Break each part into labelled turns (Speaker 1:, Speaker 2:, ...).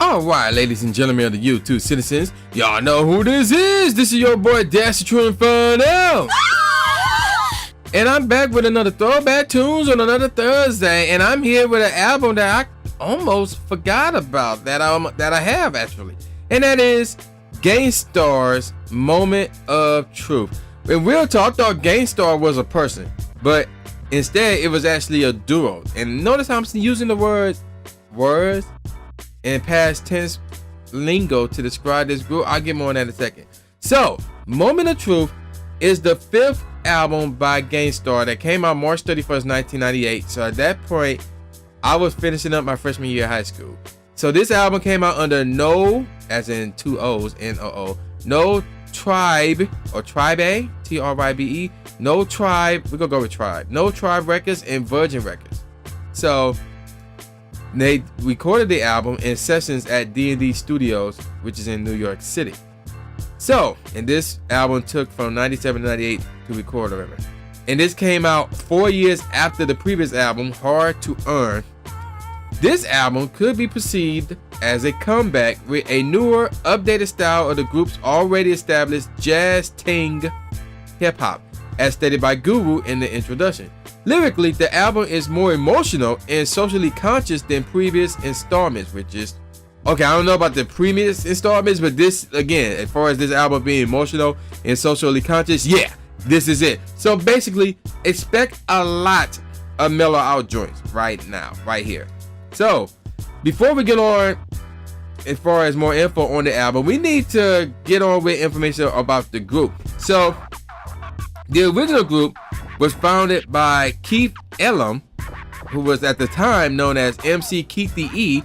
Speaker 1: Alright, ladies and gentlemen of the YouTube citizens, y'all know who this is. This is your boy Dash the True Inferno. And I'm back with another Throwback Tunes on another Thursday. And I'm here with an album that I almost forgot about, that I have actually. And that is Gang Starr's Moment of Truth. In real talk, I thought Gang Starr was a person, but instead it was actually a duo. And notice how I'm using the words and past tense lingo to describe this group. I'll get more on that in a second. So, Moment of Truth is the fifth album by Gang Starr that came out March 31st, 1998. So at that point, I was finishing up my freshman year of high school. So this album came out under no, as in two O's, N-O-O, no Tribe, or Tribe, T-R-I-B-E, no Tribe, we're gonna go with Tribe, no Tribe Records and Virgin Records. So, they recorded the album in sessions at D&D Studios, which is in New York City. So, and this album took from 97 to 98 to record, remember. And this came out 4 years after the previous album, Hard to Earn. This album could be perceived as a comeback with a newer, updated style of the group's already established jazz ting hip-hop, as stated by Guru in the introduction. Lyrically, the album is more emotional and socially conscious than previous installments, which is okay. I don't know about the previous installments, but this, again, as far as this album being emotional and socially conscious, yeah, this is it. So basically, expect a lot of mellow out joints right now, right here. So before we get on, as far as more info on the album, we need to get on with information about the group. So the original group was founded by Keith Elam, who was at the time known as MC Keithy E,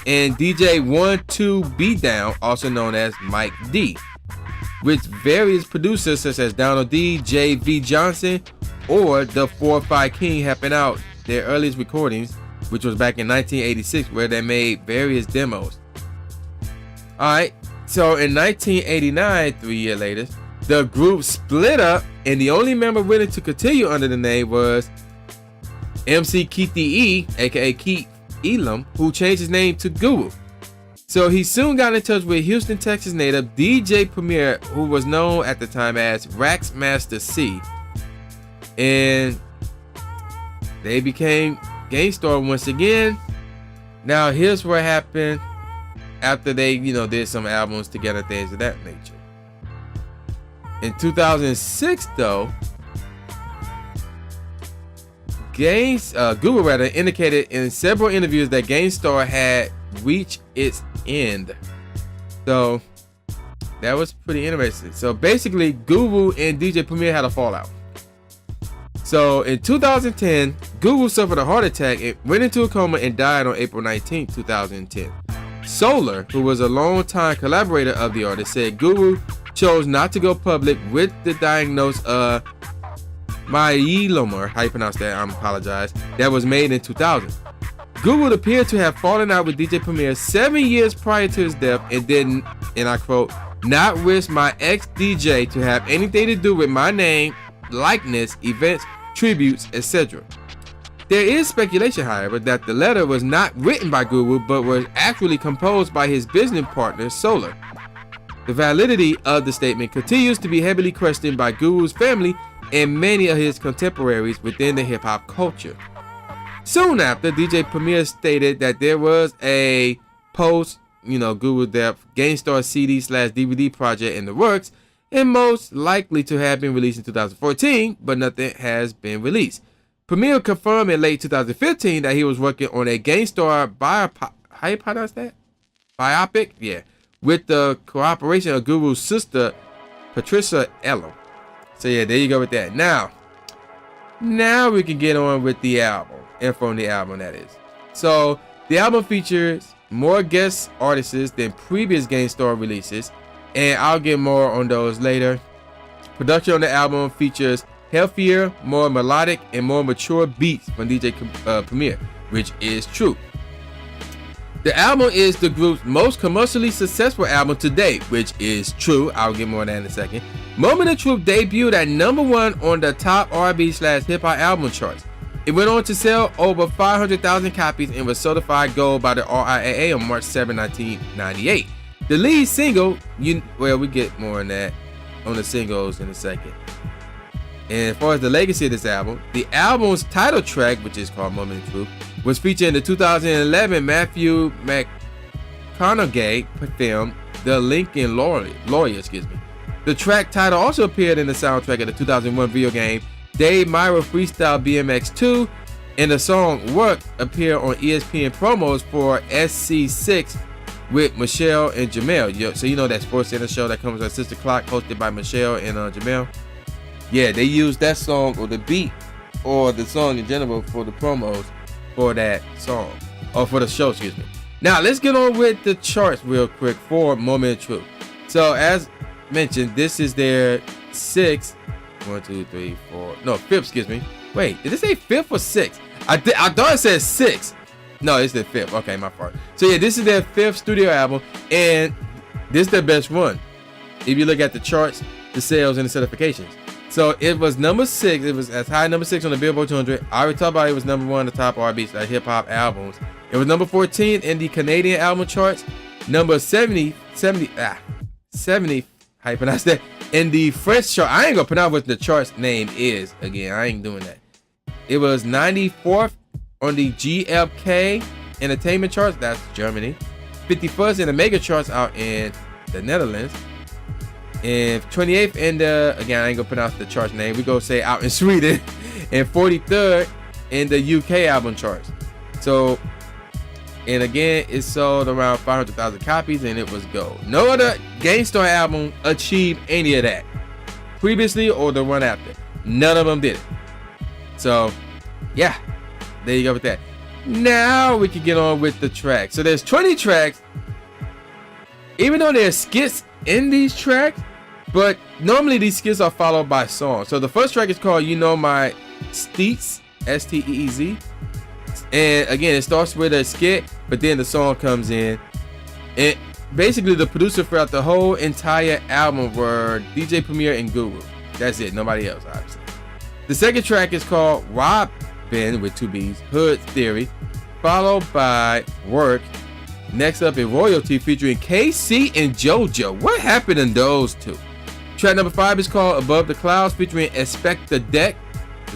Speaker 1: and DJ 12 Beatdown, also known as Mike D, with various producers such as Donald D, J.V. Johnson, or the 4-5 King helping out their earliest recordings, which was back in 1986, where they made various demos. Alright, so in 1989, 3 years later, the group split up, and the only member willing to continue under the name was MC Keithy E, aka Keith Elam, who changed his name to Guru. So he soon got in touch with Houston, Texas native DJ Premier, who was known at the time as Rax Master C, and they became Gang Starr once again. Now here's what happened after they, did some albums together, things of that nature. In 2006, though, Guru indicated in several interviews that Gang Starr had reached its end. So that was pretty interesting. So basically, Guru and DJ Premier had a fallout. So in 2010, Guru suffered a heart attack and went into a coma and died on April 19, 2010. Solar, who was a longtime collaborator of the artist, said Guru chose not to go public with the diagnosis of myeloma, how you pronounce that, I apologize, that was made in 2000. Guru appeared to have fallen out with DJ Premier 7 years prior to his death and didn't, and I quote, not wish my ex-DJ to have anything to do with my name, likeness, events, tributes, etc. There is speculation, however, that the letter was not written by Guru but was actually composed by his business partner, Solar. The validity of the statement continues to be heavily questioned by Guru's family and many of his contemporaries within the hip-hop culture. Soon after, DJ Premier stated that there was a post-Guru death Gang Starr CD/DVD project in the works and most likely to have been released in 2014, but nothing has been released. Premier confirmed in late 2015 that he was working on a Gang Starr biopic, how you pronounce that? Biopic? Yeah. With the cooperation of Guru's sister, Patricia Elam. So yeah, there you go with that. Now we can get on with the album. Info on the album, that is. So the album features more guest artists than previous Gang Starr releases, and I'll get more on those later. Production on the album features healthier, more melodic, and more mature beats from DJ Premier, which is true. The album is the group's most commercially successful album to date, which is true. I'll get more on that in a second. Moment of Truth debuted at #1 on the top R&B/hip hop album charts. It went on to sell over 500,000 copies and was certified gold by the RIAA on March 7, 1998. The lead single, we get more on that on the singles in a second. And as far as the legacy of this album, the album's title track, which is called Moment of Truth, was featured in the 2011 Matthew McConaughey film, The Lincoln Lawyer. The track title also appeared in the soundtrack of the 2001 video game Dave Myra Freestyle BMX 2, and the song Work appeared on ESPN promos for SC6 with Michelle and Jamel. So you know that Sports Center show that comes at 6 o'clock, hosted by Michelle and Jamel? Yeah, they used that song or the beat or the song in general for the promos for that song, or for the show, excuse me. Now let's get on with the charts real quick for Moment of Truth. So as mentioned, this is their fifth, excuse me. Wait, did it say fifth or sixth? I thought it said sixth. No, it's the fifth. Okay, my fault. So yeah, this is their fifth studio album, and this is their best one. If you look at the charts, the sales, and the certifications. So it was number 6. It was as high number 6 on the Billboard 200. I already talked about it was number 1 on the top R&B hip hop albums. It was number 14 in the Canadian album charts. Number 70, how you pronounce that? In the French chart. I ain't gonna pronounce what the chart's name is again. I ain't doing that. It was 94th on the GLK Entertainment charts. That's Germany. 51st in the Mega charts out in the Netherlands. And 28th in the, again, I ain't gonna pronounce the chart's name. We go say out in Sweden. And 43rd in the UK album charts. So, and again, it sold around 500,000 copies and it was gold. No other Gang Starr album achieved any of that previously or the one after. None of them did it. So, yeah, there you go with that. Now we can get on with the tracks. So there's 20 tracks. Even though there's skits in these tracks, but normally these skits are followed by songs. So the first track is called You Know My Steez, S-T-E-E-Z. And again, it starts with a skit, but then the song comes in. And basically the producer throughout the whole entire album were DJ Premier and Guru. That's it, nobody else, obviously. The second track is called Robin, with 2 B's, Hood Theory, followed by Work. Next up is Royalty featuring KC and JoJo. What happened in those two? Track number 5 is called Above the Clouds featuring Expect the Deck.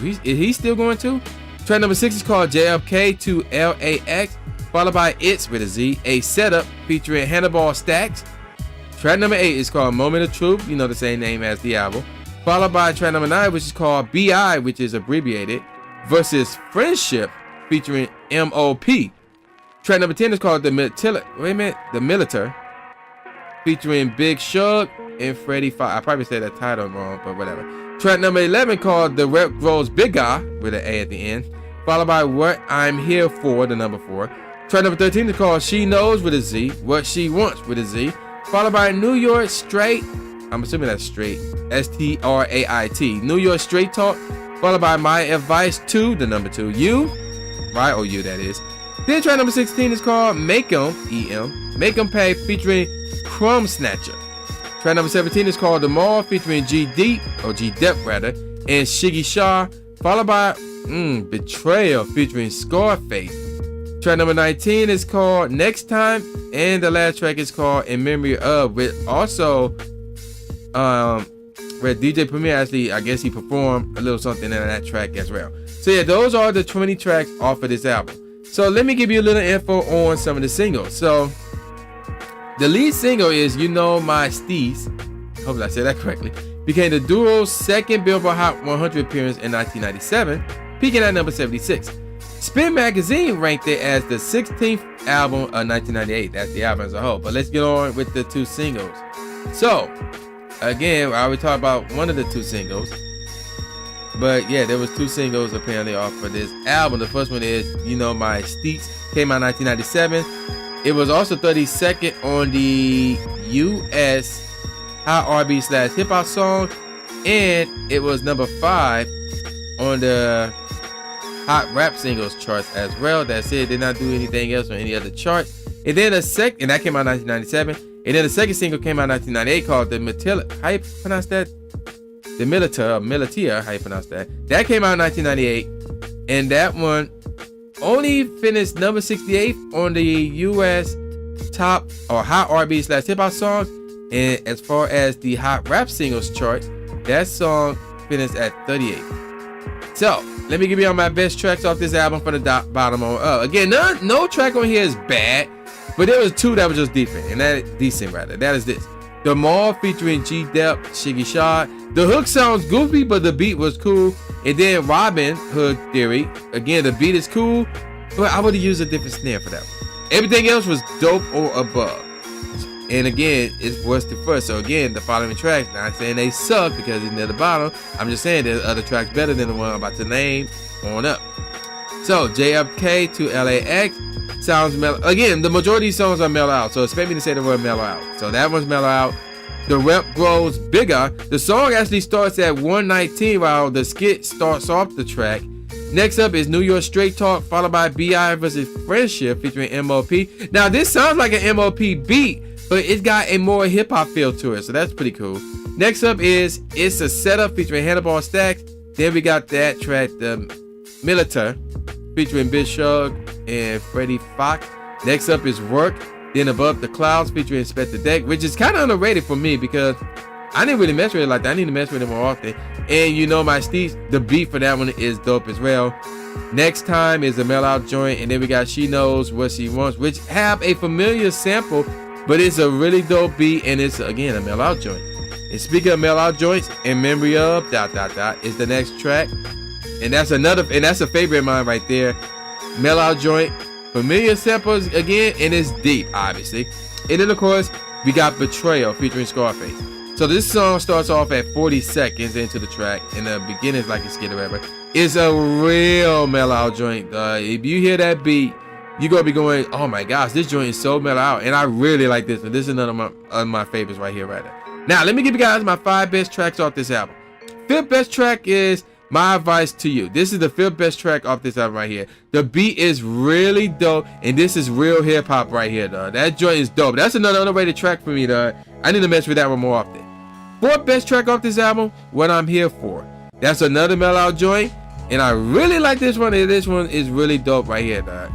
Speaker 1: Is he still going to? Track number 6 is called JFK to LAX, followed by It's with a Z, a Setup featuring Hannibal Stacks. Track number 8 is called Moment of Truth, you know, the same name as the album, followed by track number 9, which is called BI, which is abbreviated, versus Friendship featuring MOP. Track number 10 is called The Militaire, featuring Big Shug and Freddie Fox. I probably said that title wrong, but whatever. Track number 11 called The Rep Grows Bigger, with an A at the end, followed by What I'm Here For, the number 4. Track number 13 is called She Knows, with a Z, What She Wants, with a Z, followed by New York Straight, I'm assuming that's straight, S-T-R-A-I-T, New York Straight Talk, followed by My Advice To, the number 2, You, Y-O-U that is. Then track number 16 is called Make 'Em, E-M, Make 'Em Pay featuring Crumb Snatcher. Track number 17 is called The Mall featuring G-Deep, or G-Dep rather, and Shiggy Shaw, followed by Betrayal featuring Scarface. Track number 19 is called Next Time, and the last track is called In Memory Of, with also where DJ Premier actually, I guess he performed a little something in that track as well. So yeah, those are the 20 tracks off of this album. So let me give you a little info on some of the singles. So the lead single is You Know My Steez, hopefully I said that correctly, became the duo's second Billboard Hot 100 appearance in 1997, peaking at number 76. Spin Magazine ranked it as the 16th album of 1998. That's the album as a whole. But let's get on with the 2 singles. So again, I already talked about one of the 2 singles. But yeah, there was 2 singles apparently off of this album. The first one is You Know My Steez, came out in 1997. It was also 32nd on the US Hot R&B / Hip Hop song, and it was number 5 on the Hot Rap Singles charts as well. That's it. Did not do anything else on any other charts. And then and that came out in 1997. And then the second single came out in 1998 called The Militaire. How you pronounce that? The Militaire, how you pronounce that? That came out in 1998. and that one only finished number 68 on the U.S. top or hot R&B / hip hop songs. And as far as the hot rap singles chart, that song finished at 38. So let me give you all my best tracks off this album from the bottom on up. Again, no track on here is bad, but there was two that was just decent, and that is this. The Mall featuring G-Dep, Shiggy Shaw. The hook sounds goofy, but the beat was cool. And then Robin Hood Theory. Again, the beat is cool, but I would have used a different snare for that one. Everything else was dope or above. And again, it was the first. So again, the following tracks, not saying they suck because it's near the bottom. I'm just saying there's other tracks better than the one I'm about to name on up. So JFK to LAX sounds mellow. Again, the majority of these songs are mellow out. So expect me to say the word mellow out. So that one's mellow out. The rep grows bigger. The song actually starts at 119 while the skit starts off the track. Next up is New York Straight Talk, followed by B.I. vs. Friendship featuring M.O.P. Now this sounds like an M.O.P. beat, but it's got a more hip-hop feel to it, so that's pretty cool. Next up is It's a Setup featuring Hannibal Stacks. Then we got that track, The Militaire, featuring Big Shug and Freddie Fox. Next up is Work. Then Above the Clouds featuring Inspector Deck, which is kind of underrated for me because I didn't really mess with it like that. I need to mess with it more often. And you know my Steve's, the beat for that one is dope as well. Next Time is a Mel Out joint. And then we got She Knows What She Wants, which have a familiar sample, but it's a really dope beat, and it's again a Mel Out joint. And speaking of Mel Out joints, In Memory Of ... is the next track, and that's a favorite of mine right there. Mel Out joint, familiar samples again, and it's deep, obviously. And then of course we got Betrayal featuring Scarface. So this song starts off at 40 seconds into the track, and the beginning is like a skit or whatever. It's a real Mel Out joint. If you hear that beat, you're going to be going, oh my gosh, this joint is so mellow out. And I really like this one. This is another of my favorites right here, right now. Now, let me give you guys my 5 best tracks off this album. 5th best track is My Advice to You. This is the 5th best track off this album right here. The beat is really dope, and this is real hip hop right here, dog. That joint is dope. That's another underrated track for me, dog. I need to mess with that one more often. 4th best track off this album, What I'm Here For. That's another mellow out joint, and I really like this one, and this one is really dope right here, dog.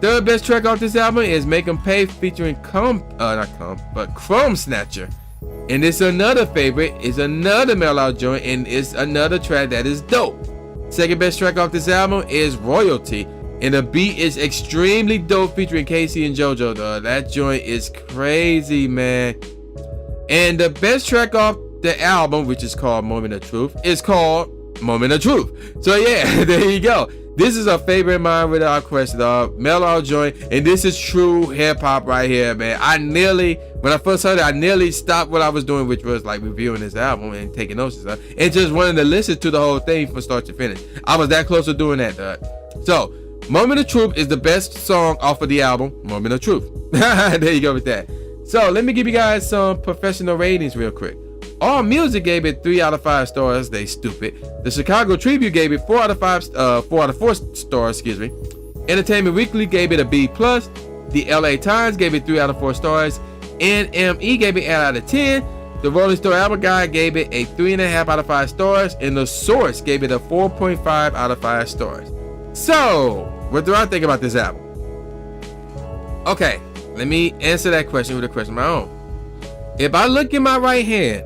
Speaker 1: 3rd best track off this album is Make 'Em Pay featuring Chrome Snatcher. And it's another favorite. It's another mellow out joint, and it's another track that is dope. 2nd best track off this album is Royalty. And the beat is extremely dope featuring Casey and JoJo, dog. That joint is crazy, man. And the best track off the album, which is called Moment of Truth, is called Moment of Truth. So yeah, there you go. This is a favorite of mine without question, dog. Mellow joint, and this is true hip hop right here, man. When I first heard it, I nearly stopped what I was doing, which was like reviewing this album and taking notes and stuff, and just wanted to listen to the whole thing from start to finish. I was that close to doing that, dog. So, Moment of Truth is the best song off of the album, Moment of Truth. There you go with that. So, let me give you guys some professional ratings real quick. All Music gave it 3 out of 5 stars. They stupid. The Chicago Tribune gave it 4 out of 4 stars. Excuse me. Entertainment Weekly gave it a B+. The LA Times gave it 3 out of 4 stars. NME gave it 8 out of 10. The Rolling Stone Album Guide gave it a 3.5 out of 5 stars. And The Source gave it a 4.5 out of 5 stars. So, what do I think about this album? Okay, let me answer that question with a question of my own. If I look in my right hand,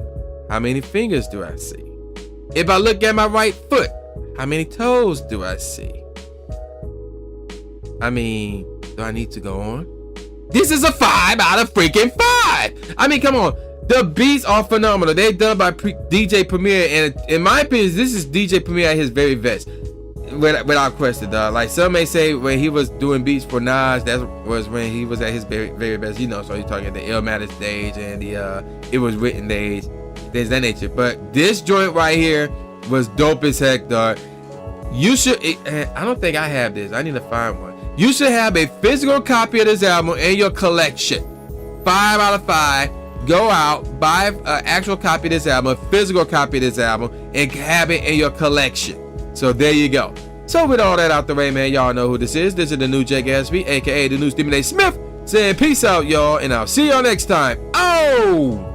Speaker 1: how many fingers do I see? If I look at my right foot, how many toes do I see? I mean, do I need to go on? This is a 5 out of freaking 5. I mean, come on. The beats are phenomenal. They're done by DJ Premier, and in my opinion, this is DJ Premier at his very best. Without question, dog. Like some may say, when he was doing beats for Nas, that was when he was at his very, very best. You know, so you're talking the Illmatic stage and the It Was Written days, things that nature. But this joint right here was dope as heck, dog. You should. I don't think I have this. I need to find one. You should have a physical copy of this album in your collection. 5 out of 5. Go out, buy an actual copy of this album, a physical copy of this album, and have it in your collection. So there you go. So with all that out the way, man, y'all know who this is. This is the new Jake Gatsby, aka the new Stephen A. Smith, saying peace out, y'all, and I'll see y'all next time. Oh!